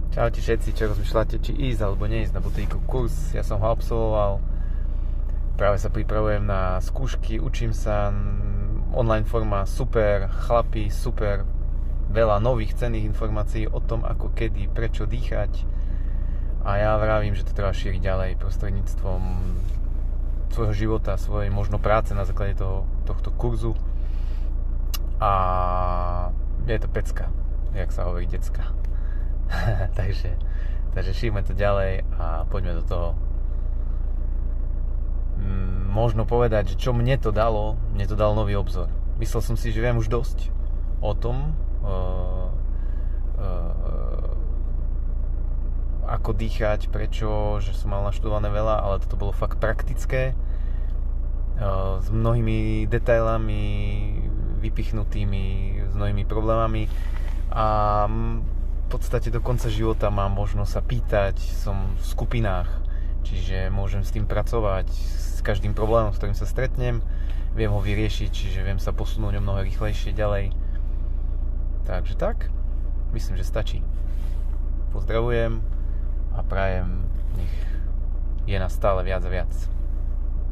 Čaute všetci, čo rozmýšľate, či ísť alebo neísť na butíku kurz. Ja som ho absolvoval, práve sa pripravujem na skúšky, učím sa, online forma super, chlapi super, veľa nových cenných informácií o tom, ako, kedy, prečo dýchať. A ja vravím, že to treba šíriť ďalej prostredníctvom svojho života, svojej možno práce na základe tohto kurzu. A je to pecka, jak sa hovorí, decka. takže šírme to ďalej a poďme do toho. Možno povedať, že čo mne to dal nový obzor. Myslel som si, že viem už dosť o tom, ako dýchať, prečo, že som mal naštudované veľa, ale toto bolo fakt praktické, s mnohými detailami vypichnutými, s mnohými problémami a v podstate do konca života mám možnosť sa pýtať, som v skupinách, čiže môžem s tým pracovať, s každým problémom, s ktorým sa stretnem, viem ho vyriešiť, čiže viem sa posunúť o mnoho rýchlejšie ďalej. Takže tak, myslím, že stačí. Pozdravujem a prajem, nech je nás stále viac a viac.